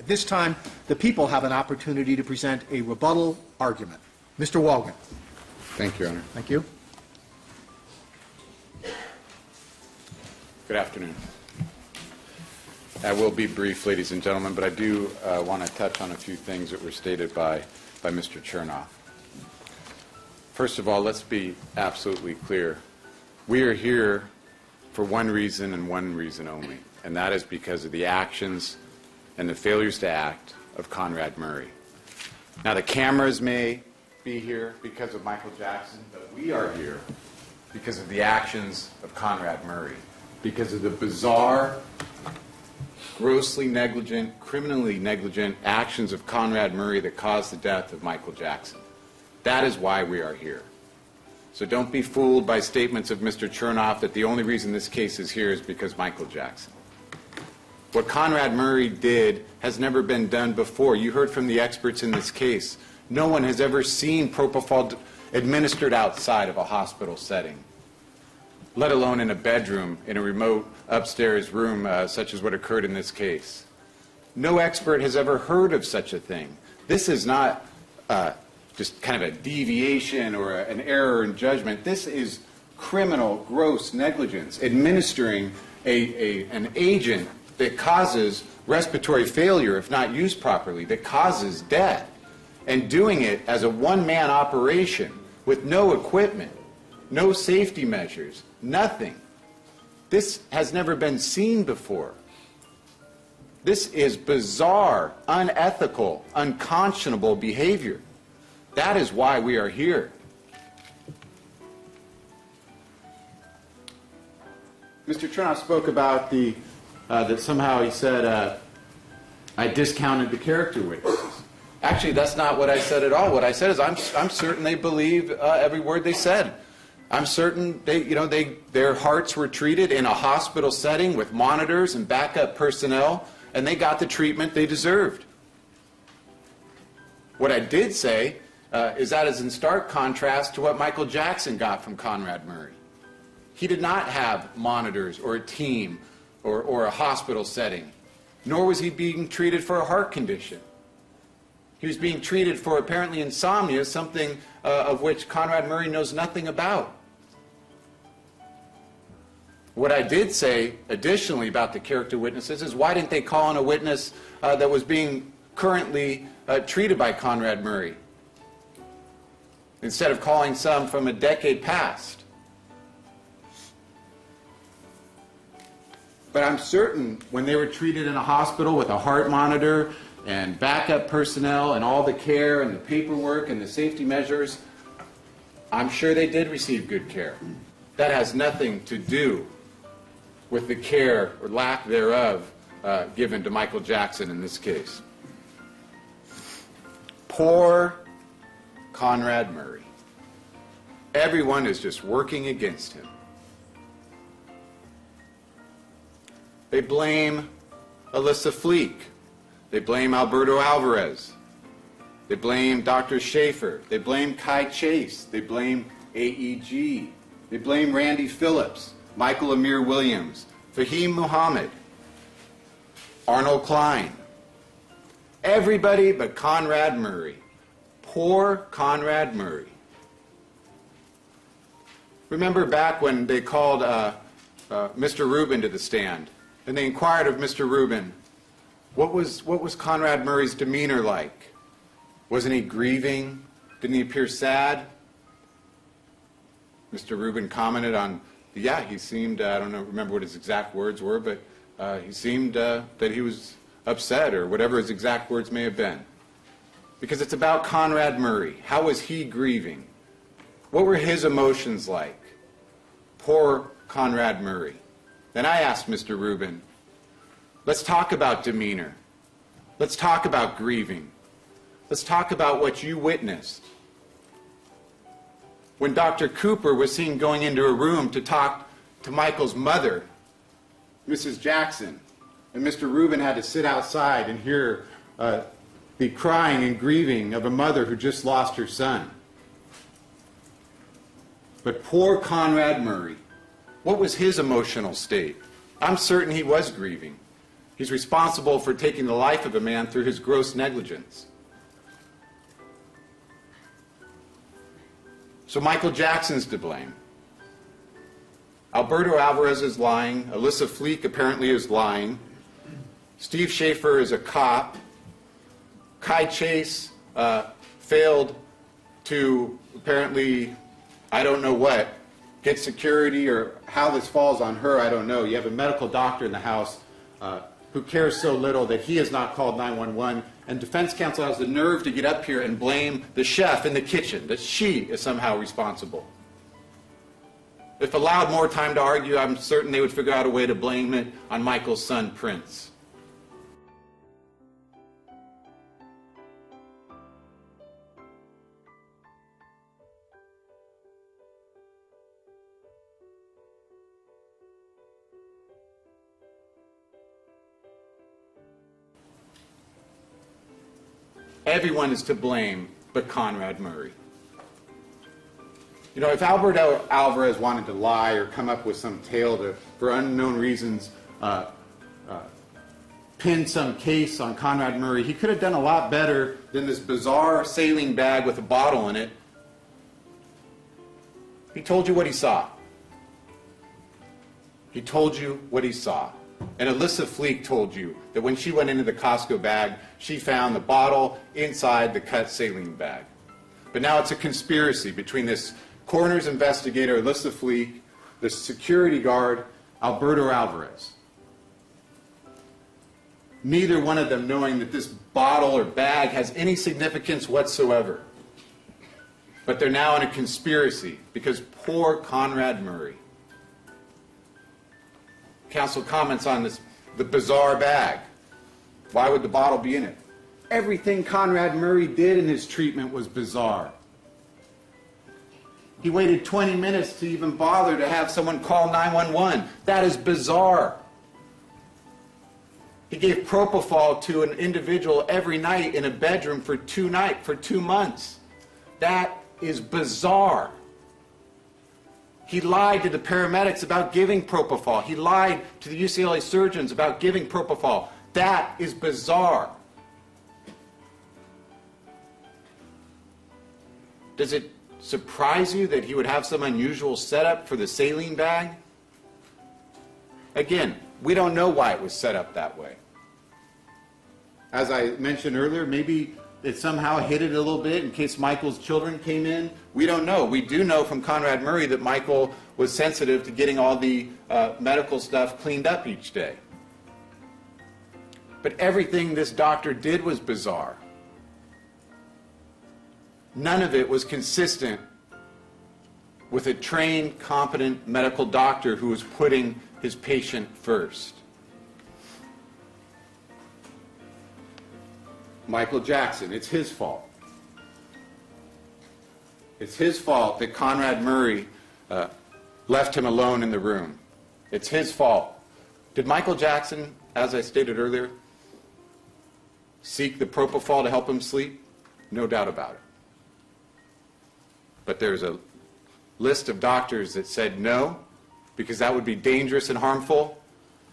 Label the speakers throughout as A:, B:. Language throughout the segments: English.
A: At this time, the people have an opportunity to present a rebuttal argument. Mr. Walgan.
B: Thank you, Your Honor.
A: Thank you.
B: Good afternoon. I will be brief, ladies and gentlemen, but I do want to touch on a few things that were stated by Mr. Chernoff. First of all, let's be absolutely clear. We are here for one reason and one reason only, and that is because of the actions and the failures to act of Conrad Murray. Now, the cameras may be here because of Michael Jackson, but we are here because of the actions of Conrad Murray, because of the bizarre, grossly negligent, criminally negligent actions of Conrad Murray that caused the death of Michael Jackson. That is why we are here. So don't be fooled by statements of Mr. Chernoff that the only reason this case is here is because Michael Jackson. What Conrad Murray did has never been done before. You heard from the experts in this case. No one has ever seen propofol administered outside of a hospital setting, let alone in a bedroom, in a remote upstairs room such as what occurred in this case. No expert has ever heard of such a thing. This is not just kind of a deviation or an error in judgment. This is criminal, gross negligence, administering an agent that causes respiratory failure if not used properly, that causes death, and doing it as a one-man operation with no equipment, no safety measures, nothing. This has never been seen before. This is bizarre, unethical, unconscionable behavior. That is why we are here. Mr. Chernoff spoke about that somehow he said, I discounted the character witnesses. Actually, that's not what I said at all. What I said is I'm certain they believe every word they said. I'm certain their hearts were treated in a hospital setting with monitors and backup personnel, and they got the treatment they deserved. What I did say is that is in stark contrast to what Michael Jackson got from Conrad Murray. He did not have monitors or a team or a hospital setting, nor was he being treated for a heart condition. He was being treated for apparently insomnia, something of which Conrad Murray knows nothing about. What I did say additionally about the character witnesses is why didn't they call on a witness that was being currently treated by Conrad Murray instead of calling some from a decade past? But I'm certain when they were treated in a hospital with a heart monitor and backup personnel and all the care and the paperwork and the safety measures, I'm sure they did receive good care. That has nothing to do with the care or lack thereof given to Michael Jackson in this case. Poor Conrad Murray. Everyone is just working against him. They blame Alyssa Fleek. They blame Alberto Alvarez. They blame Dr. Schaefer. They blame Kai Chase. They blame AEG. They blame Randy Phillips, Michael Amir Williams, Fahim Muhammad, Arnold Klein. Everybody but Conrad Murray. Poor Conrad Murray. Remember back when they called Mr. Rubin to the stand, and they inquired of Mr. Rubin, what was Conrad Murray's demeanor like? Wasn't he grieving? Didn't he appear sad? Mr. Rubin commented on, yeah, he seemed, I don't remember what his exact words were, but he seemed that he was upset or whatever his exact words may have been. Because it's about Conrad Murray. How was he grieving? What were his emotions like? Poor Conrad Murray. Then I asked Mr. Rubin, let's talk about demeanor. Let's talk about grieving. Let's talk about what you witnessed. When Dr. Cooper was seen going into a room to talk to Michael's mother, Mrs. Jackson, and Mr. Rubin had to sit outside and hear the crying and grieving of a mother who just lost her son. But poor Conrad Murray, what was his emotional state? I'm certain he was grieving. He's responsible for taking the life of a man through his gross negligence. So Michael Jackson's to blame. Alberto Alvarez is lying. Alyssa Fleek apparently is lying. Steve Schaefer is a cop. Kai Chase failed to apparently, I don't know what, get security, or how this falls on her, I don't know. You have a medical doctor in the house who cares so little that he has not called 911, and defense counsel has the nerve to get up here and blame the chef in the kitchen, that she is somehow responsible. If allowed more time to argue, I'm certain they would figure out a way to blame it on Michael's son, Prince. Everyone is to blame but Conrad Murray. You know, if Alberto Alvarez wanted to lie or come up with some tale to, for unknown reasons, pin some case on Conrad Murray, he could have done a lot better than this bizarre saline bag with a bottle in it. He told you what he saw. He told you what he saw. And Alyssa Fleek told you that when she went into the Costco bag, she found the bottle inside the cut saline bag. But now it's a conspiracy between this coroner's investigator, Alyssa Fleek, the security guard, Alberto Alvarez. Neither one of them knowing that this bottle or bag has any significance whatsoever. But they're now in a conspiracy because poor Conrad Murray. Counsel comments on this, the bizarre bag. Why would the bottle be in it? Everything Conrad Murray did in his treatment was bizarre. He waited 20 minutes to even bother to have someone call 911. That is bizarre. He gave propofol to an individual every night in a bedroom for 2 months. That is bizarre. He lied to the paramedics about giving propofol. He lied to the UCLA surgeons about giving propofol. That is bizarre. Does it surprise you that he would have some unusual setup for the saline bag? Again, we don't know why it was set up that way. As I mentioned earlier, maybe it somehow hid it a little bit in case Michael's children came in. We don't know. We do know from Conrad Murray that Michael was sensitive to getting all the medical stuff cleaned up each day. But everything this doctor did was bizarre. None of it was consistent with a trained, competent medical doctor who was putting his patient first. Michael Jackson, it's his fault. It's his fault that Conrad Murray left him alone in the room. It's his fault. Did Michael Jackson, as I stated earlier, seek the propofol to help him sleep? No doubt about it. But there's a list of doctors that said no, because that would be dangerous and harmful.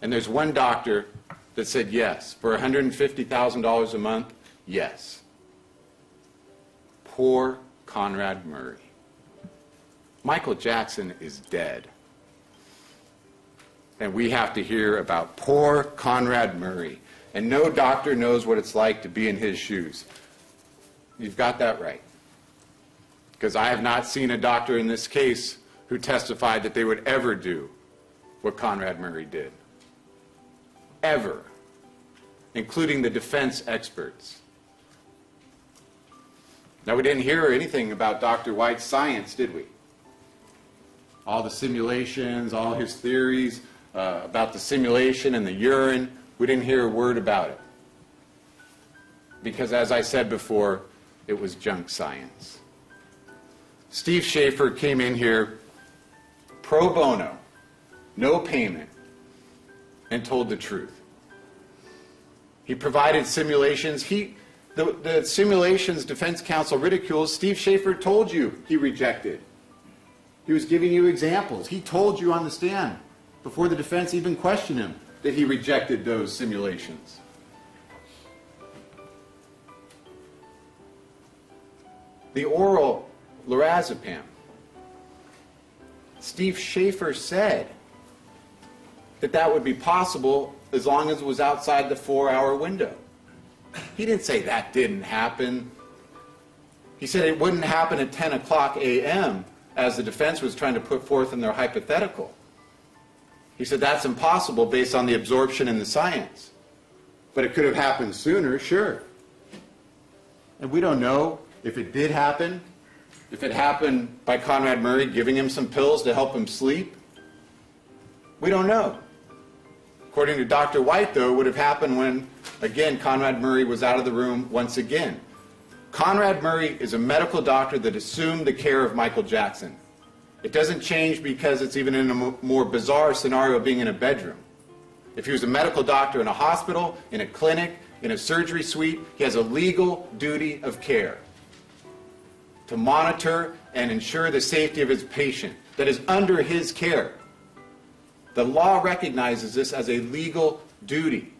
B: And there's one doctor that said yes. For $150,000 a month, yes. Poor Conrad Murray. Michael Jackson is dead. And we have to hear about poor Conrad Murray. And no doctor knows what it's like to be in his shoes. You've got that right. Because I have not seen a doctor in this case who testified that they would ever do what Conrad Murray did. Ever. Including the defense experts. Now, we didn't hear anything about Dr. White's science, did we? All the simulations, all his theories about the simulation and the urine, we didn't hear a word about it. Because, as I said before, it was junk science. Steve Schaefer came in here pro bono, no payment, and told the truth. He provided simulations. The simulations defense counsel ridicules, Steve Schaefer told you he rejected. He was giving you examples. He told you on the stand before the defense even questioned him that he rejected those simulations. The oral lorazepam. Steve Schaefer said that that would be possible as long as it was outside the 4-hour window. He didn't say that didn't happen. He said it wouldn't happen at 10 o'clock a.m. as the defense was trying to put forth in their hypothetical. He said that's impossible based on the absorption in the science. But it could have happened sooner, sure. And we don't know if it did happen, if it happened by Conrad Murray giving him some pills to help him sleep. We don't know. According to Dr. White, though, it would have happened when, again, Conrad Murray was out of the room once again. Conrad Murray is a medical doctor that assumed the care of Michael Jackson. It doesn't change because it's even in a more bizarre scenario of being in a bedroom. If he was a medical doctor in a hospital, in a clinic, in a surgery suite, he has a legal duty of care to monitor and ensure the safety of his patient that is under his care. The law recognizes this as a legal duty.